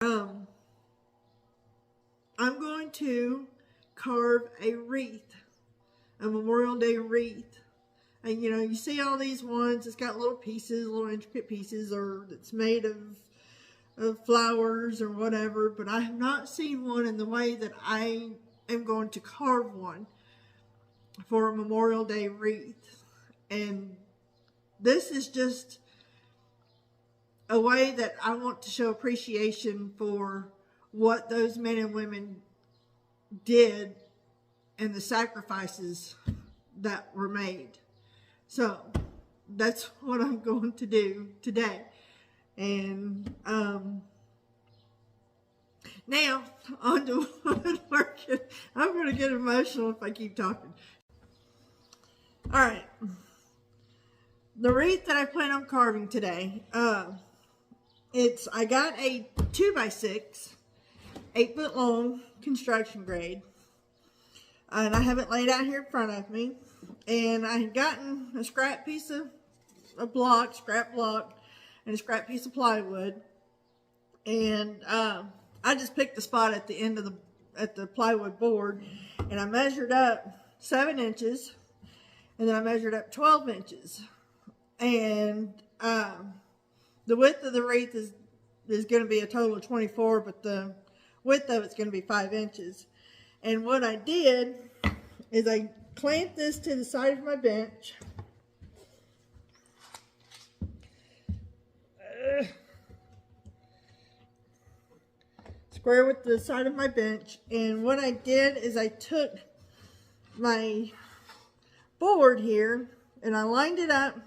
I'm going to carve a wreath, a Memorial Day wreath. And you know, you see all these ones, it's got little pieces, little intricate pieces, or it's made of flowers or whatever, but I have not seen one in the way that I am going to carve one for a Memorial Day wreath. And this is just a way that I want to show appreciation for what those men and women did and the sacrifices that were made. So that's what I'm going to do today. And now on to woodworking. I'm going to get emotional if I keep talking. All right. The wreath that I plan on carving today, I got a 2x6, 8-foot long construction grade. And I have it laid out here in front of me. And I had gotten a scrap piece of block, scrap block, and a scrap piece of plywood. And I just picked the spot at the end of the plywood board. And I measured up 7 inches. And then I measured up 12 inches. And the width of the wreath is going to be a total of 24, but the width of it's going to be 5 inches. And what I did is I clamped this to the side of my bench. Square with the side of my bench. And what I did is I took my board here and I lined it up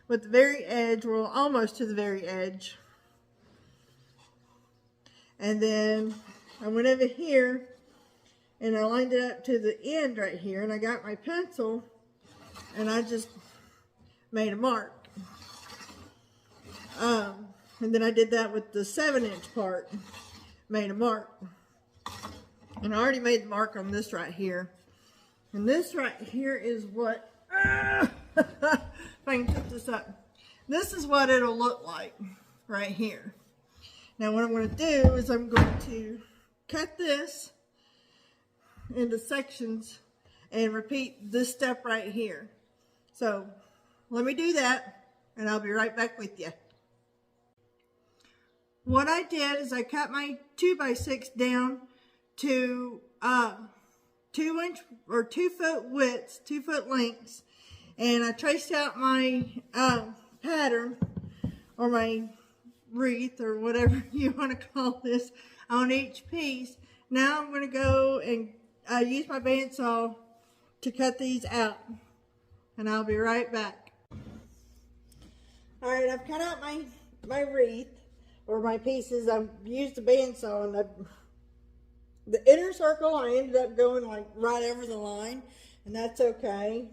with the very edge, well, almost to the very edge. And then I went over here and I lined it up to the end right here, and I got my pencil and I just made a mark. And then I did that with the 7-inch part, made a mark. And I already made the mark on this right here. And this right here is what, if I can put this up, this is what it'll look like right here. Now what I'm going to do is I'm going to cut this into sections and repeat this step right here. So let me do that and I'll be right back with you. What I did is I cut my 2x6 down to 2-inch or 2-foot widths, 2-foot lengths, and I traced out my pattern or my wreath or whatever you want to call this on each piece. Now I'm going to go and use my bandsaw to cut these out, and I'll be right back. Alright, I've cut out my wreath or my pieces. I've used the bandsaw, and the inner circle I ended up going like right over the line, and that's okay.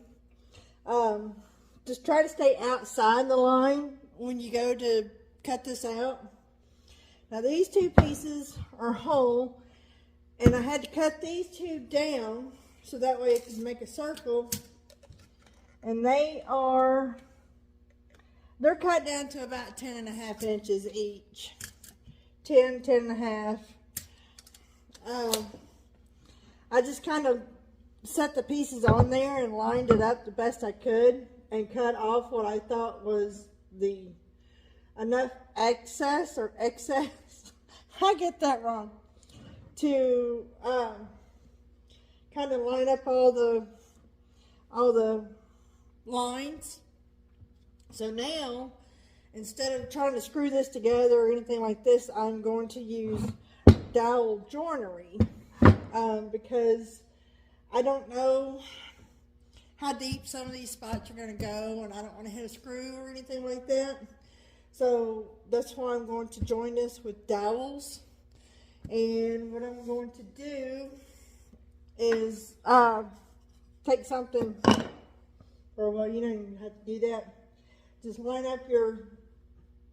Just try to stay outside the line when you go to cut this out. Now these two pieces are whole, and I had to cut these two down so that way I could make a circle. And they're cut down to about 10.5 inches each. 10.5. I just kind of set the pieces on there and lined it up the best I could and cut off what I thought was enough excess. I get that wrong. To kind of line up all the lines. So now, instead of trying to screw this together or anything like this, I'm going to use dowel joinery because I don't know how deep some of these spots are going to go, and I don't want to hit a screw or anything like that. So that's why I'm going to join this with dowels. And what I'm going to do is take something, or well, you don't even have to do that. Just line up your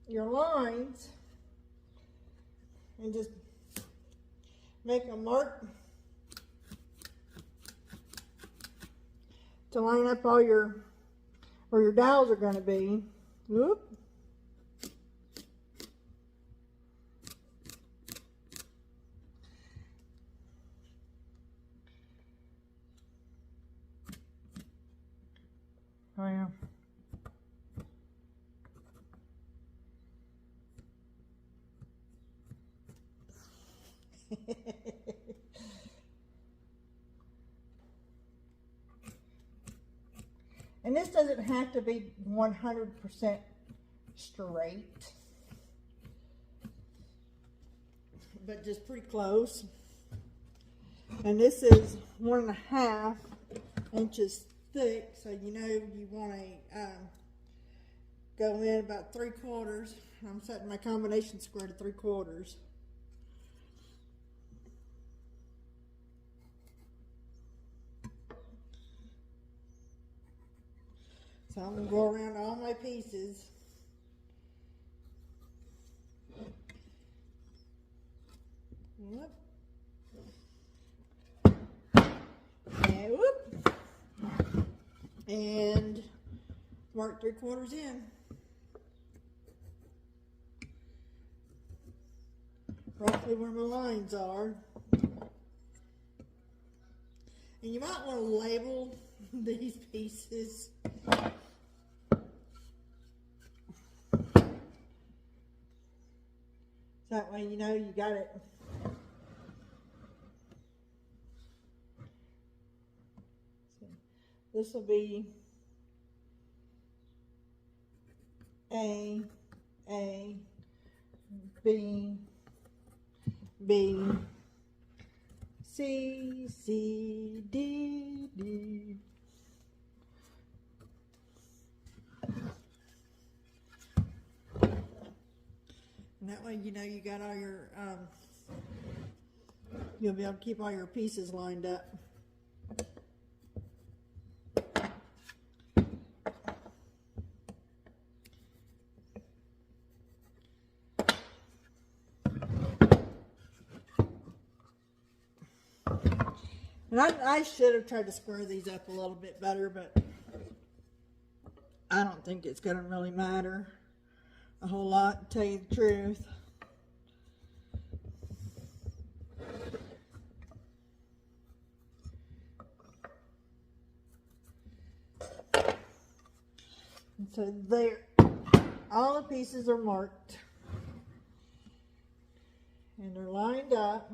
lines and just make a mark to line up all where your dowels are going to be. Whoop. And this doesn't have to be 100% straight, but just pretty close. And this is 1.5 inches thick, so you know you want to go in about 3/4. I'm setting my combination square to 3/4. So I'm going to go around all my pieces. Whoop. And whoop. And mark 3/4 in. Roughly where my lines are. And you might want to label these pieces. That way you know you got it. So this will be A, B, B, C, C, D, D. And that way you know you got all your, you'll be able to keep all your pieces lined up. And I should have tried to square these up a little bit better, but I don't think it's going to really matter a whole lot, to tell you the truth. And so there, all the pieces are marked and they're lined up.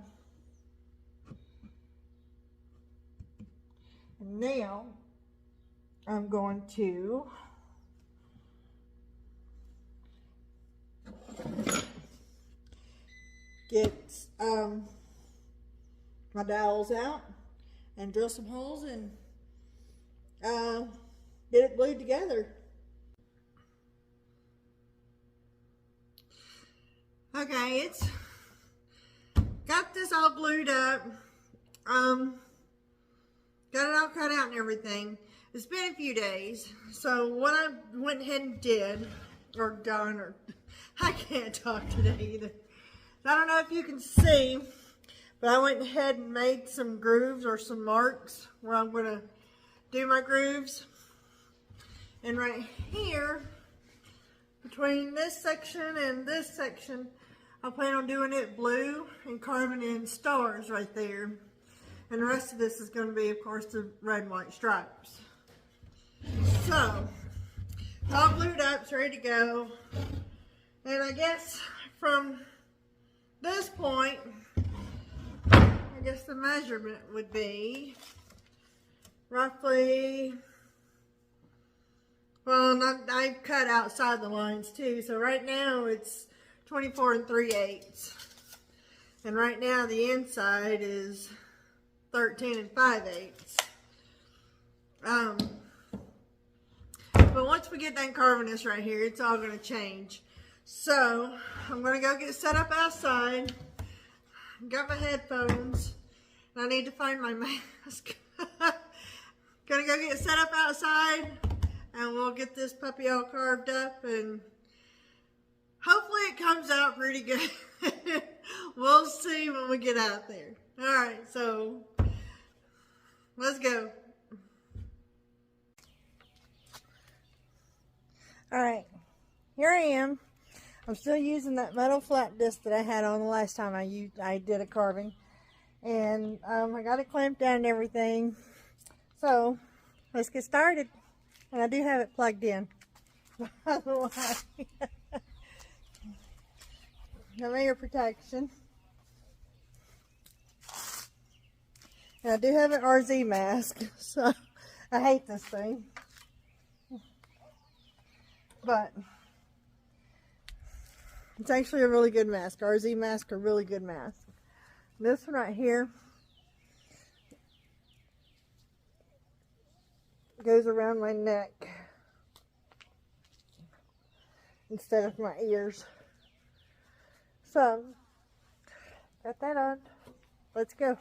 And now I'm going to get my dowels out and drill some holes and get it glued together. Okay, it's got this all glued up. Got it all cut out and everything. It's been a few days, so what I went ahead and did, or done, or I can't talk today either. I don't know if you can see, but I went ahead and made some grooves or some marks where I'm going to do my grooves. And right here, between this section and this section, I plan on doing it blue and carving in stars right there. And the rest of this is going to be, of course, the red and white stripes. So, it's all glued up, it's ready to go. And I guess from this point, I guess the measurement would be roughly, well, I've cut outside the lines too. So right now it's 24 3/8. And right now the inside is 13 5/8. But once we get done carving this right here, it's all going to change. So I'm going to go get set up outside. Got my headphones. And I need to find my mask. Gonna go get set up outside and we'll get this puppy all carved up and hopefully it comes out pretty good. We'll see when we get out there. Alright, so let's go. Alright, here I am. I'm still using that metal flat disc that I had on the last time I did a carving. And I got it clamped down and everything. So, let's get started. And I do have it plugged in, by the way. Got my ear protection. And I do have an RZ mask, so I hate this thing. But it's actually a really good mask. RZ masks are really good masks. This one right here goes around my neck instead of my ears. So, got that on. Let's go.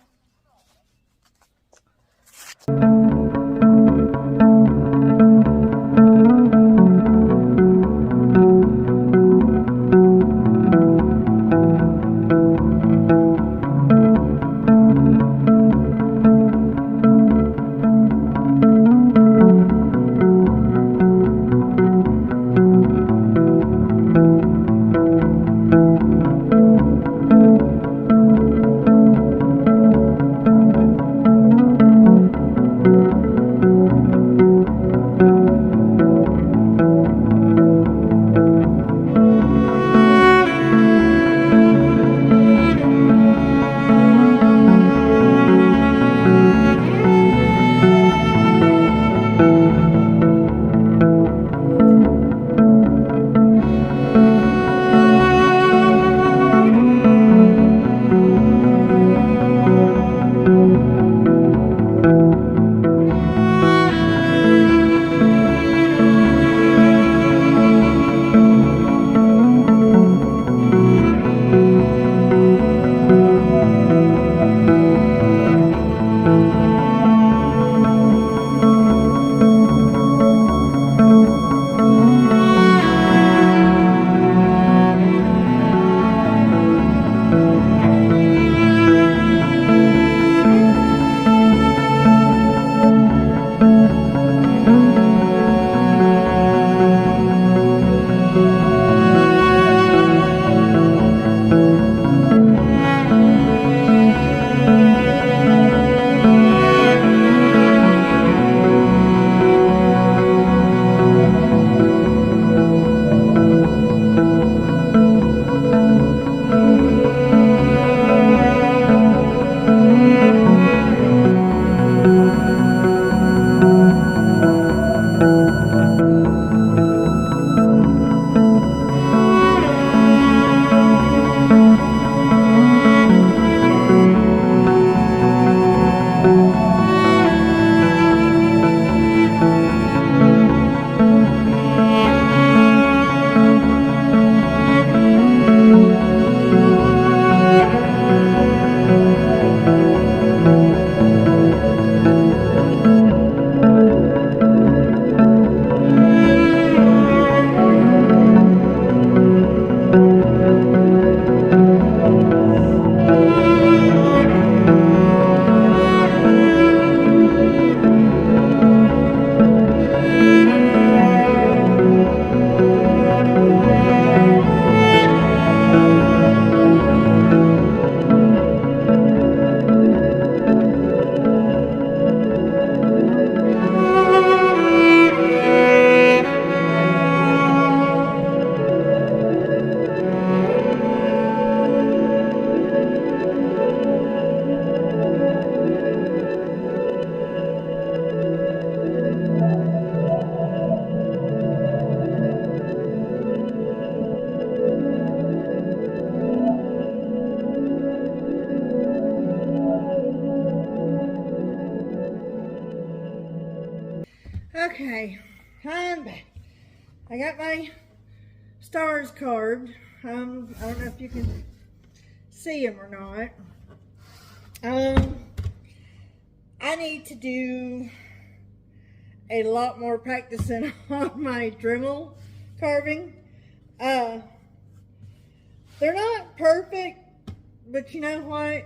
Okay, I'm back. I got my stars carved. I don't know if you can see them or not. I need to do a lot more practicing on my Dremel carving. They're not perfect, but you know what?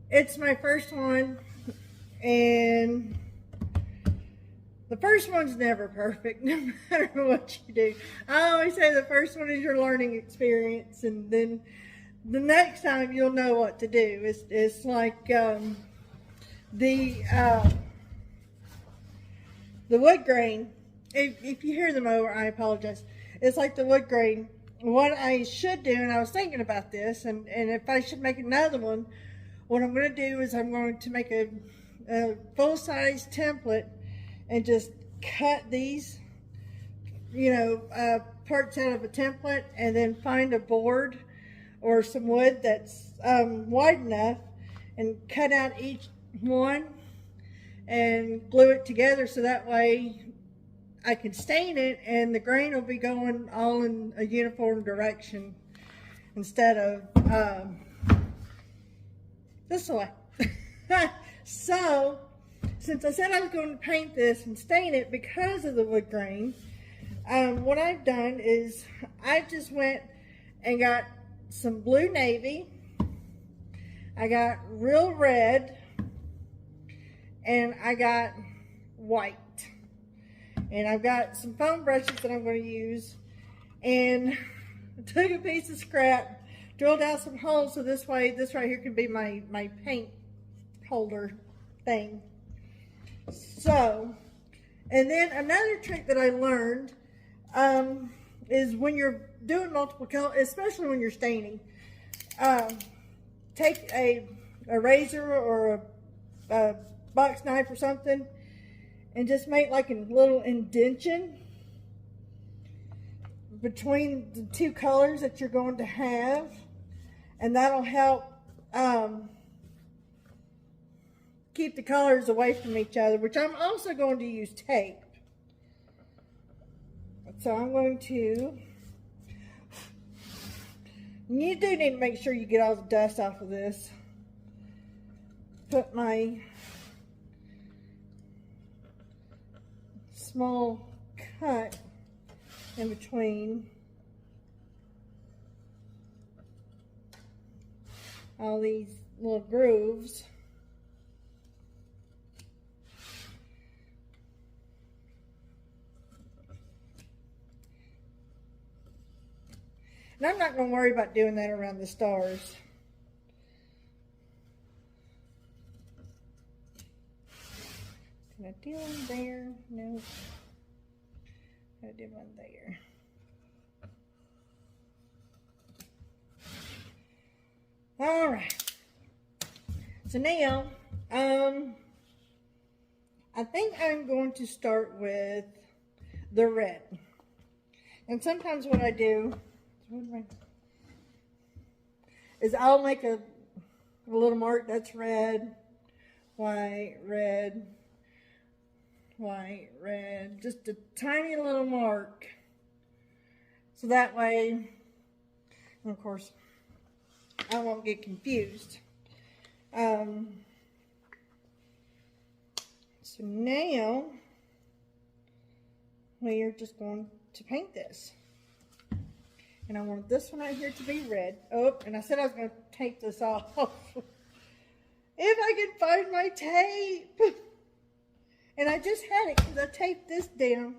It's my first one, and the first one's never perfect, no matter what you do. I always say the first one is your learning experience, and then the next time you'll know what to do. It's like the wood grain. If you hear them over, I apologize. It's like the wood grain. What I should do, and I was thinking about this, and if I should make another one, what I'm going to do is I'm going to make a full-size template and just cut these, you know, parts out of a template, and then find a board or some wood that's wide enough and cut out each one and glue it together, so that way I can stain it and the grain will be going all in a uniform direction instead of this way. So, since I said I was going to paint this and stain it because of the wood grain, what I've done is I just went and got some blue navy, I got real red, and I got white. And I've got some foam brushes that I'm going to use, and I took a piece of scrap, drilled out some holes so this way, this right here can be my paint holder thing. So, and then another trick that I learned is when you're doing multiple colors, especially when you're staining, take a razor or a box knife or something and just make like a little indentation between the two colors that you're going to have, and that'll help keep the colors away from each other, which I'm also going to use tape. So I'm going to, you do need to make sure you get all the dust off of this. Put my small cut in between all these little grooves. And I'm not going to worry about doing that around the stars. Can I do one there? No. I did one there. All right. So now, I think I'm going to start with the red. And sometimes what I do is I'll make a little mark that's red, white, red, white, red, just a tiny little mark. So that way, and of course, I won't get confused. So now, we are just going to paint this. And I want this one right here to be red. Oh, and I said I was going to take this off. If I could find my tape. And I just had it because I taped this down.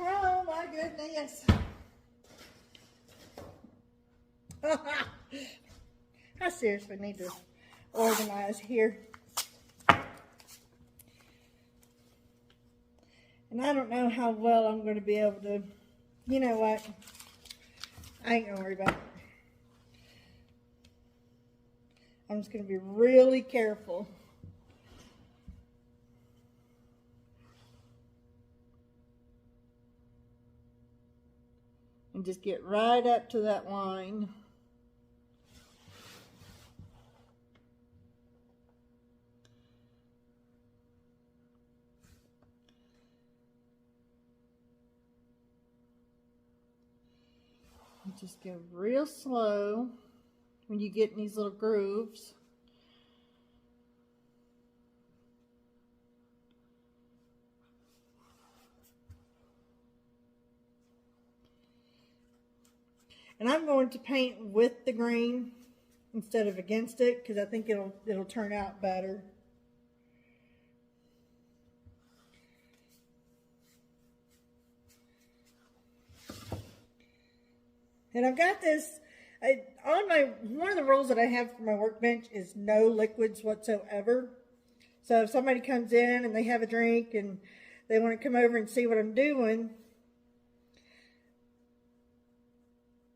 Oh my goodness. I seriously need to organize here. And I don't know how well I'm going to be able to, you know what, I ain't going to worry about it. I'm just going to be really careful. And just get right up to that line. And just go real slow when you get in these little grooves. And I'm going to paint with the green instead of against it because I think it'll turn out better. And I've got this, one of the rules that I have for my workbench is no liquids whatsoever. So if somebody comes in and they have a drink and they want to come over and see what I'm doing,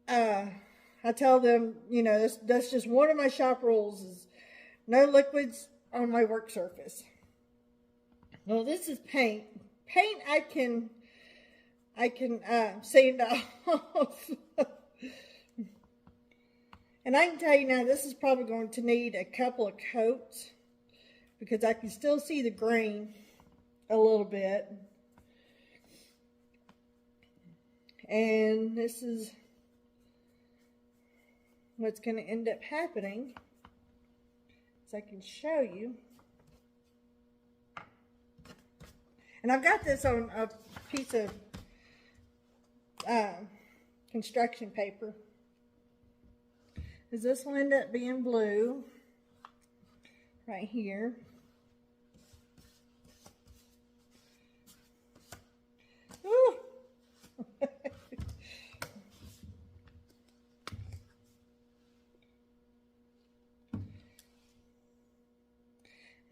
I I tell them, you know, that's just one of my shop rules is no liquids on my work surface. Well, this is paint. Paint I can sand off. And I can tell you now, this is probably going to need a couple of coats because I can still see the grain a little bit. And this is what's going to end up happening. So I can show you. And I've got this on a piece of construction paper. This will end up being blue right here. Ooh.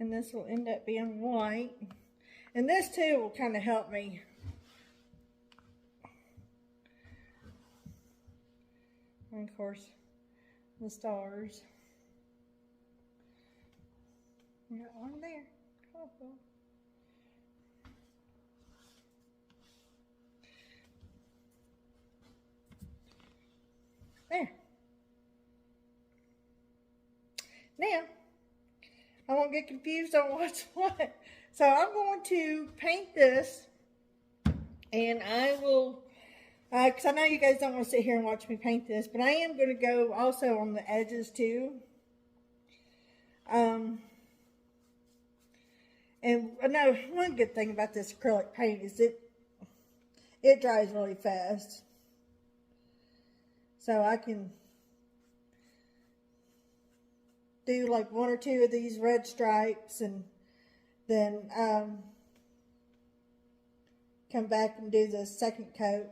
And this will end up being white. And this too will kind of help me. And of course, the stars. You got one there. Oh. There. Now, I won't get confused on what's what. So I'm going to paint this, and I will, because I know you guys don't want to sit here and watch me paint this, but I am going to go also on the edges too. And no, one good thing about this acrylic paint is it dries really fast. So I can do like one or two of these red stripes and then come back and do the second coat,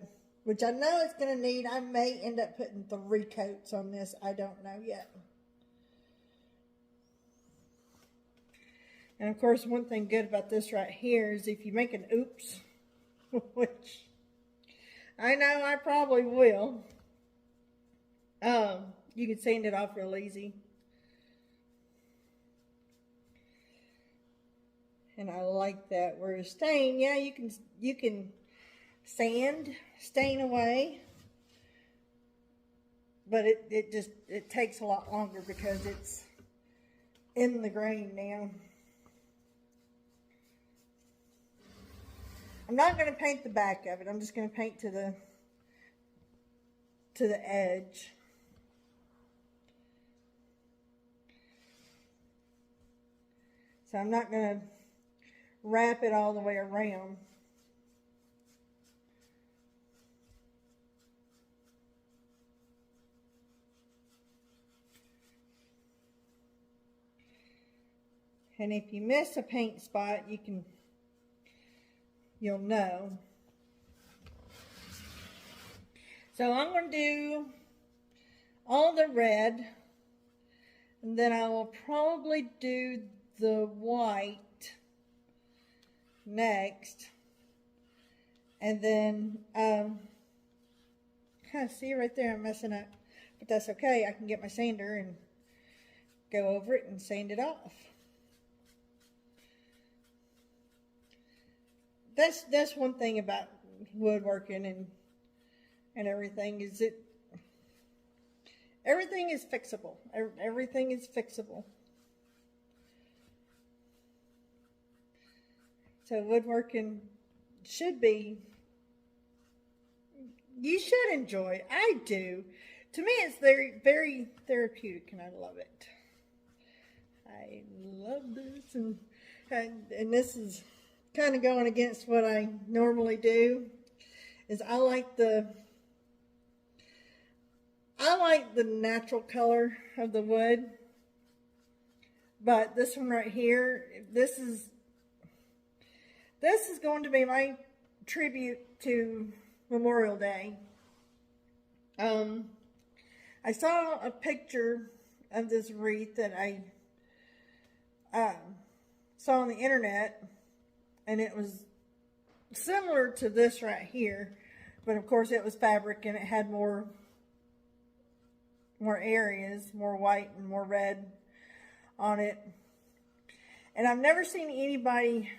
which I know it's going to need. I may end up putting 3 coats on this. I don't know yet. And of course, one thing good about this right here is if you make an oops, which I know I probably will, you can sand it off real easy. And I like that. Whereas stain, yeah, you can sand stain away, but it takes a lot longer because it's in the grain now. I'm not going to paint the back of it. I'm just going to paint to the edge. So I'm not going to wrap it all the way around. And if you miss a paint spot, you'll know. So I'm going to do all the red, and then I will probably do the white next, and then kind of see right there I'm messing up, but that's okay. I can get my sander and go over it and sand it off. That's one thing about woodworking and everything is everything is fixable. Everything is fixable. So woodworking should be, you should enjoy it. I do. To me, it's very, very therapeutic, and I love it. I love this, and this is kind of going against what I normally do. Is I like the natural color of the wood, but this one right here, this is going to be my tribute to Memorial Day. I saw a picture of this wreath that I saw on the internet, and it was similar to this right here, but of course it was fabric and it had more more areas, more white and more red on it. And I've never seen anybody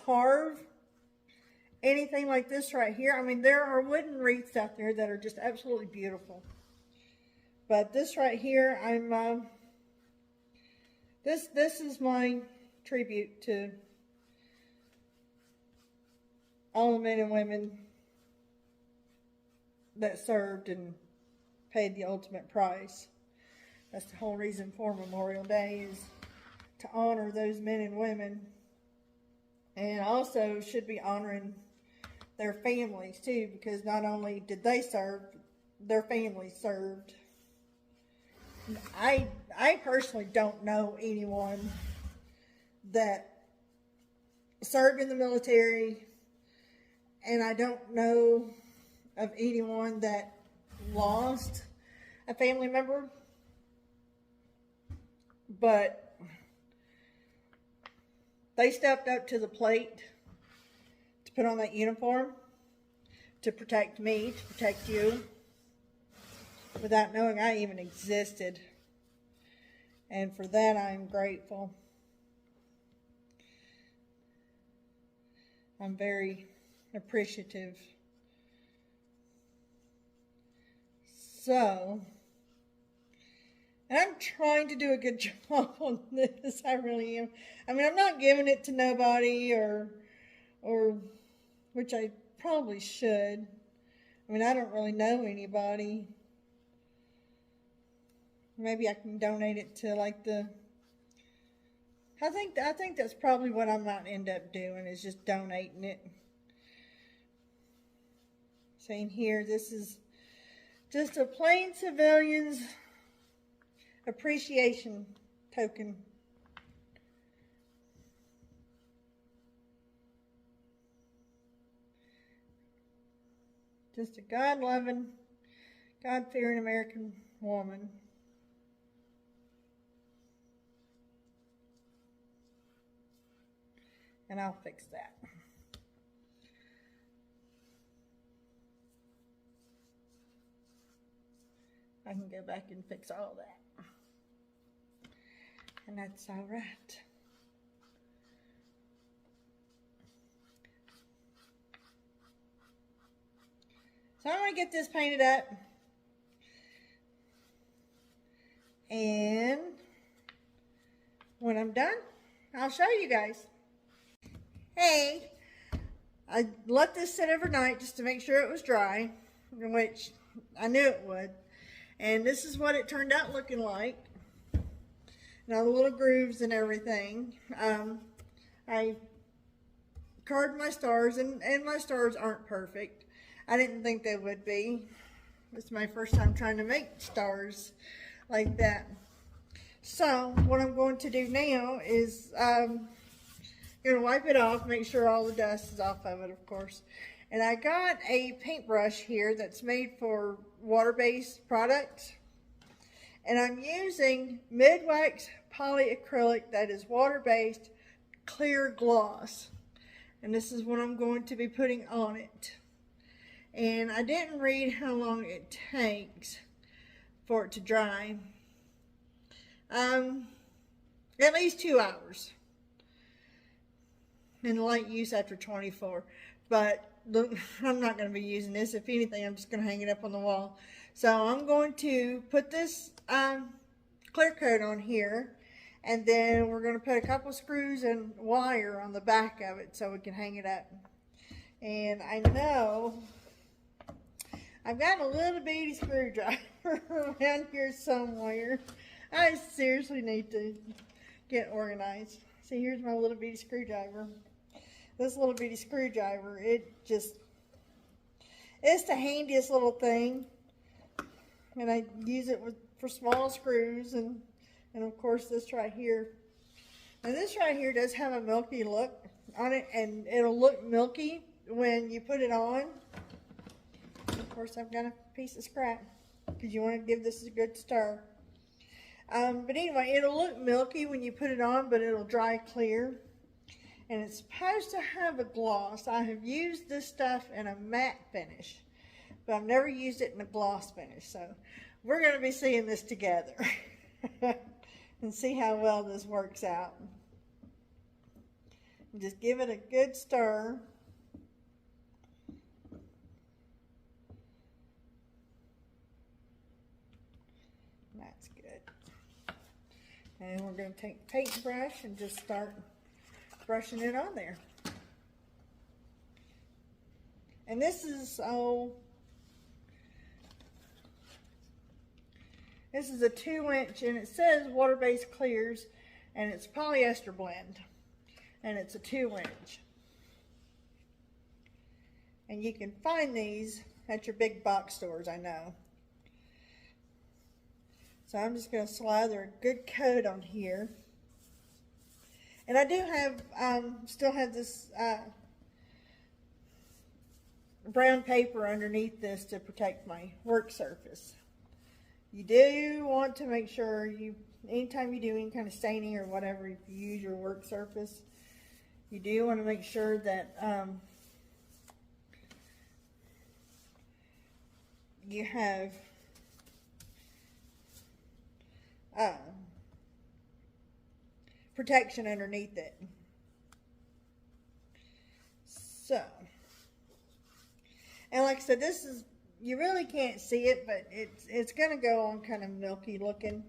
carve anything like this right here. I mean, there are wooden wreaths out there that are just absolutely beautiful. But this right here, this is my tribute to all the men and women that served and paid the ultimate price. That's the whole reason for Memorial Day, is to honor those men and women, and also should be honoring their families too, because not only did they serve, their families served. I personally don't know anyone that served in the military, and I don't know of anyone that lost a family member, but they stepped up to the plate to put on that uniform, to protect me, to protect you, without knowing I even existed. And for that, I'm grateful. I'm very appreciative. So, and I'm trying to do a good job on this. I really am. I mean, I'm not giving it to nobody, or which I probably should. I mean, I don't really know anybody. Maybe I can donate it to like the, I think that's probably what I might end up doing, is just donating it. Saying here, this is just a plain civilian's appreciation token. Just a God-loving, God-fearing American woman. And I'll fix that. I can go back and fix all that. And that's all right. So I'm going to get this painted up. And when I'm done, I'll show you guys. Hey, I let this sit overnight just to make sure it was dry, which I knew it would. And this is what it turned out looking like. Now the little grooves and everything. I carved my stars, and my stars aren't perfect. I didn't think they would be. This is my first time trying to make stars like that. So what I'm going to do now is going to wipe it off, make sure all the dust is off of it, of course. And I got a paintbrush here that's made for water-based products. And I'm using Midwax polyacrylic that is water-based clear gloss. And this is what I'm going to be putting on it. And I didn't read how long it takes for it to dry. At least 2 hours. And light use after 24. But I'm not going to be using this. If anything, I'm just going to hang it up on the wall. So I'm going to put this clear coat on here, and then we're going to put a couple screws and wire on the back of it so we can hang it up. And I know I've got a little bitty screwdriver around here somewhere. I seriously need to get organized. See, here's my little bitty screwdriver. This little bitty screwdriver, it's the handiest little thing. And I use it for small screws, and of course this right here. And this right here does have a milky look on it, and it'll look milky when you put it on. Of course I've got a piece of scrap because you want to give this a good stir. But anyway, it'll look milky when you put it on, but it'll dry clear. And it's supposed to have a gloss. I have used this stuff in a matte finish, but I've never used it in a gloss finish. So we're going to be seeing this together and see how well this works out. And just give it a good stir. That's good. And we're going to take a paintbrush and just start brushing it on there. And this is, this is a 2-inch, and it says water-based clears, and it's polyester blend, and it's a 2-inch. And you can find these at your big box stores, I know. So I'm just going to slather a good coat on here. And I do have, still have this brown paper underneath this to protect my work surface. You do want to make sure anytime you do any kind of staining or whatever, if you use your work surface, you do want to make sure that you have protection underneath it. So, and like I said, this is, you really can't see it, but it's going to go on kind of milky looking.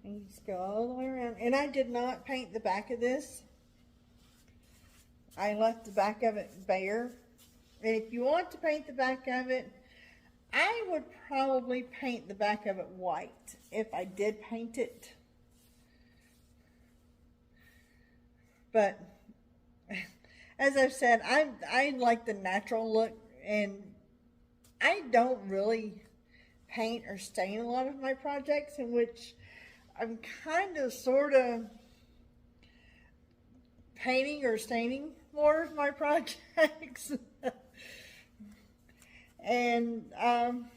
And you just go all the way around. And I did not paint the back of this. I left the back of it bare. And if you want to paint the back of it, I would probably paint the back of it white if I did paint it. But as I've said, I like the natural look, and I don't really paint or stain a lot of my projects, in which I'm kind of sort of painting or staining more of my projects. And I'm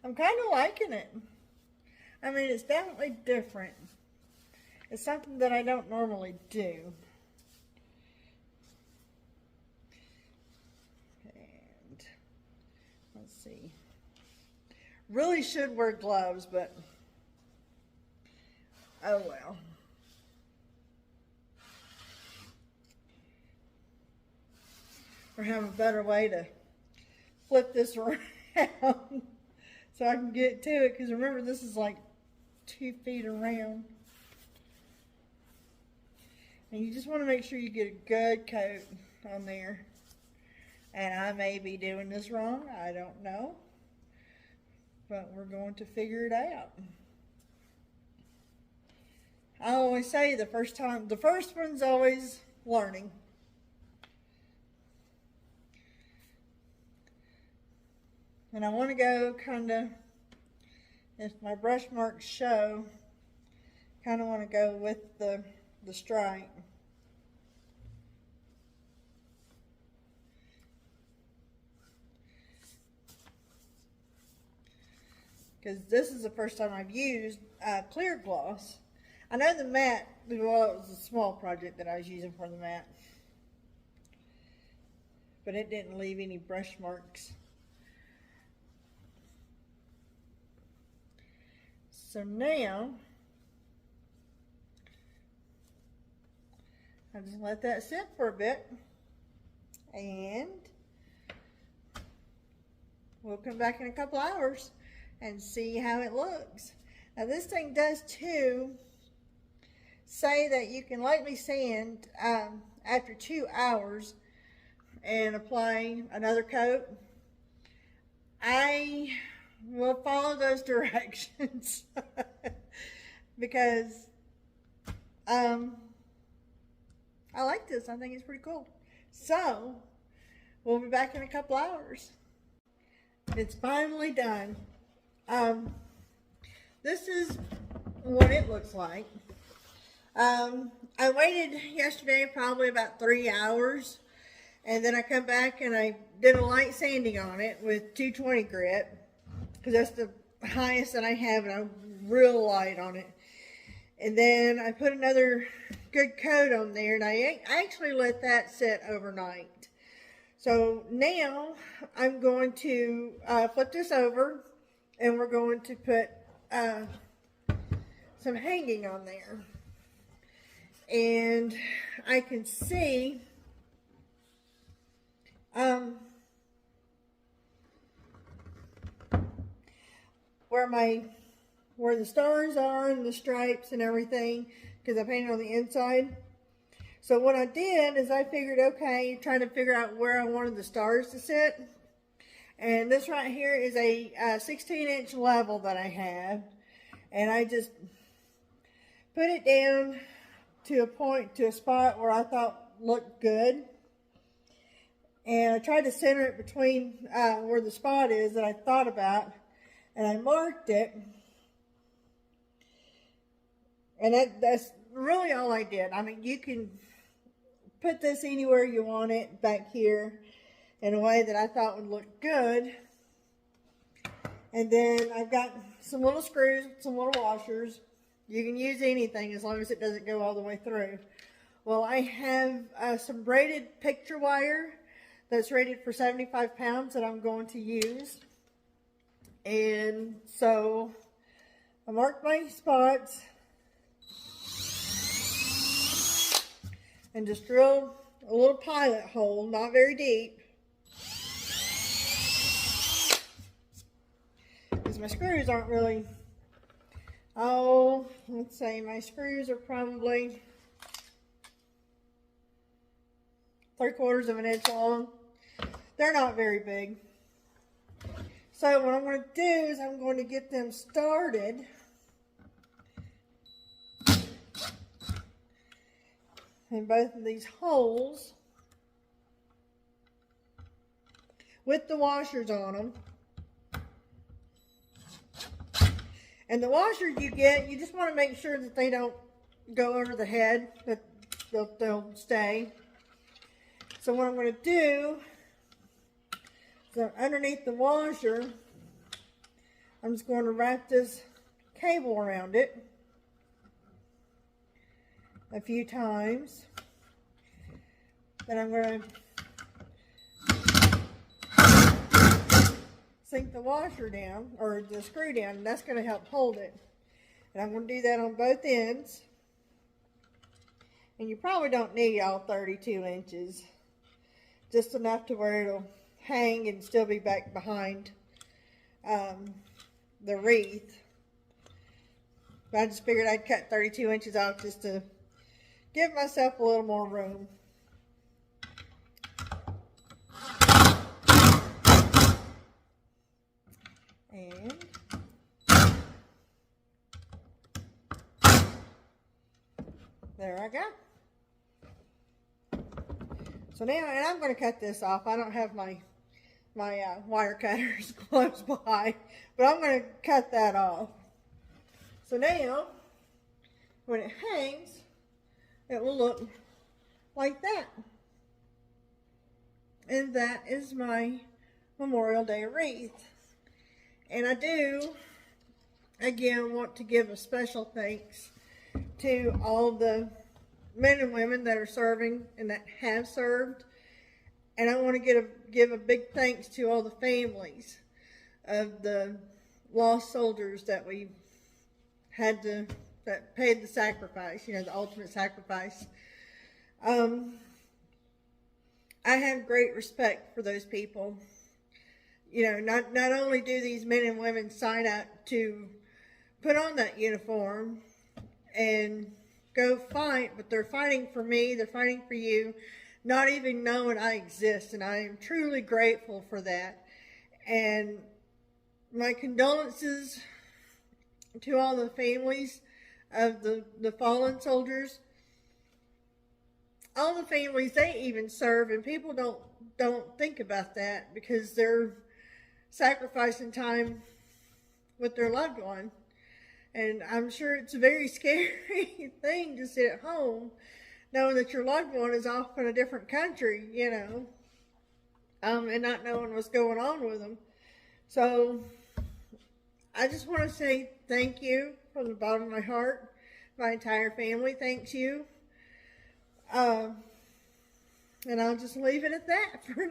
kind of liking it. I mean, it's definitely different. It's something that I don't normally do. And let's see. Really should wear gloves, but oh well. Or have a better way to flip this around so I can get to it, because remember, this is like 2 feet around. And you just want to make sure you get a good coat on there. And I may be doing this wrong, I don't know, but we're going to figure it out. I always say the first one's always learning. And I want to go kind of, if my brush marks show, kind of want to go with the stripe. Because this is the first time I've used clear gloss. I know the matte, well, it was a small project that I was using for the matte, but it didn't leave any brush marks. So now, I'll just let that sit for a bit, and we'll come back in a couple hours and see how it looks. Now this thing does too say that you can lightly sand after 2 hours and apply another coat. I will follow those directions because I like this. I think it's pretty cool. So we'll be back in a couple hours. It's finally done. This is what it looks like. I waited yesterday probably about 3 hours, and then I come back and I did a light sanding on it with 220 grit, because that's the highest that I have, and I'm real light on it. And then I put another good coat on there, and I actually let that sit overnight. So now I'm going to flip this over, and we're going to put some hanging on there. And I can see where the stars are and the stripes and everything, because I painted on the inside. So what I did is I figured, okay, trying to figure out where I wanted the stars to sit. And this right here is a 16-inch level that I have. And I just put it down to a spot where I thought looked good. And I tried to center it between where the spot is that I thought about. And I marked it. And that's really all I did. I mean, you can put this anywhere you want it back here in a way that I thought would look good. And then I've got some little screws, some little washers. You can use anything as long as it doesn't go all the way through. Well, I have some braided picture wire that's rated for 75 pounds that I'm going to use. And so I marked my spots and just drilled a little pilot hole, not very deep, because my screws aren't really, let's say my screws are probably 3/4 of an inch long. They're not very big. So what I'm going to do is I'm going to get them started in both of these holes with the washers on them. And the washers you get, you just want to make sure that they don't go over the head, that they'll stay. So what I'm going to do is underneath the washer, I'm just going to wrap this cable around it a few times. Then I'm going to sink the washer down, or the screw down, and that's going to help hold it. And I'm going to do that on both ends. And you probably don't need all 32 inches. Just enough to where it'll hang and still be back behind the wreath. But I just figured I'd cut 32 inches off just to give myself a little more room. And there I go. So now, and I'm going to cut this off. I don't have my wire cutters close by, but I'm going to cut that off. So now, when it hangs, it will look like that. And that is my Memorial Day wreath. And I do, again, want to give a special thanks to all the men and women that are serving and that have served. And I want to give a big thanks to all the families of the lost soldiers that we had to, that paid the sacrifice, you know, the ultimate sacrifice. I have great respect for those people. You know, not only do these men and women sign up to put on that uniform and go fight, but they're fighting for me, they're fighting for you, not even knowing I exist, and I am truly grateful for that. And my condolences to all the families of the fallen soldiers. All the families, they even serve, and people don't think about that because they're sacrificing time with their loved one. And I'm sure it's a very scary thing to sit at home knowing that your loved one is off in a different country, you know, and not knowing what's going on with them. So I just want to say thank you from the bottom of my heart My entire family thanks you. And I'll just leave it at that for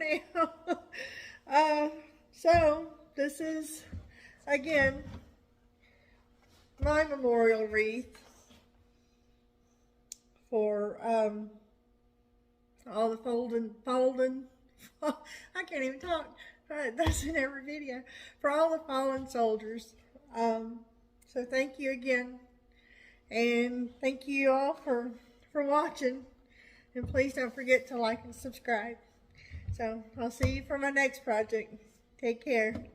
now. So this is, again, my memorial wreath for all the folding, I can't even talk. That's in every video. For all the fallen soldiers. So thank you again. And thank you all for watching. And please don't forget to like and subscribe. So I'll see you for my next project. Take care.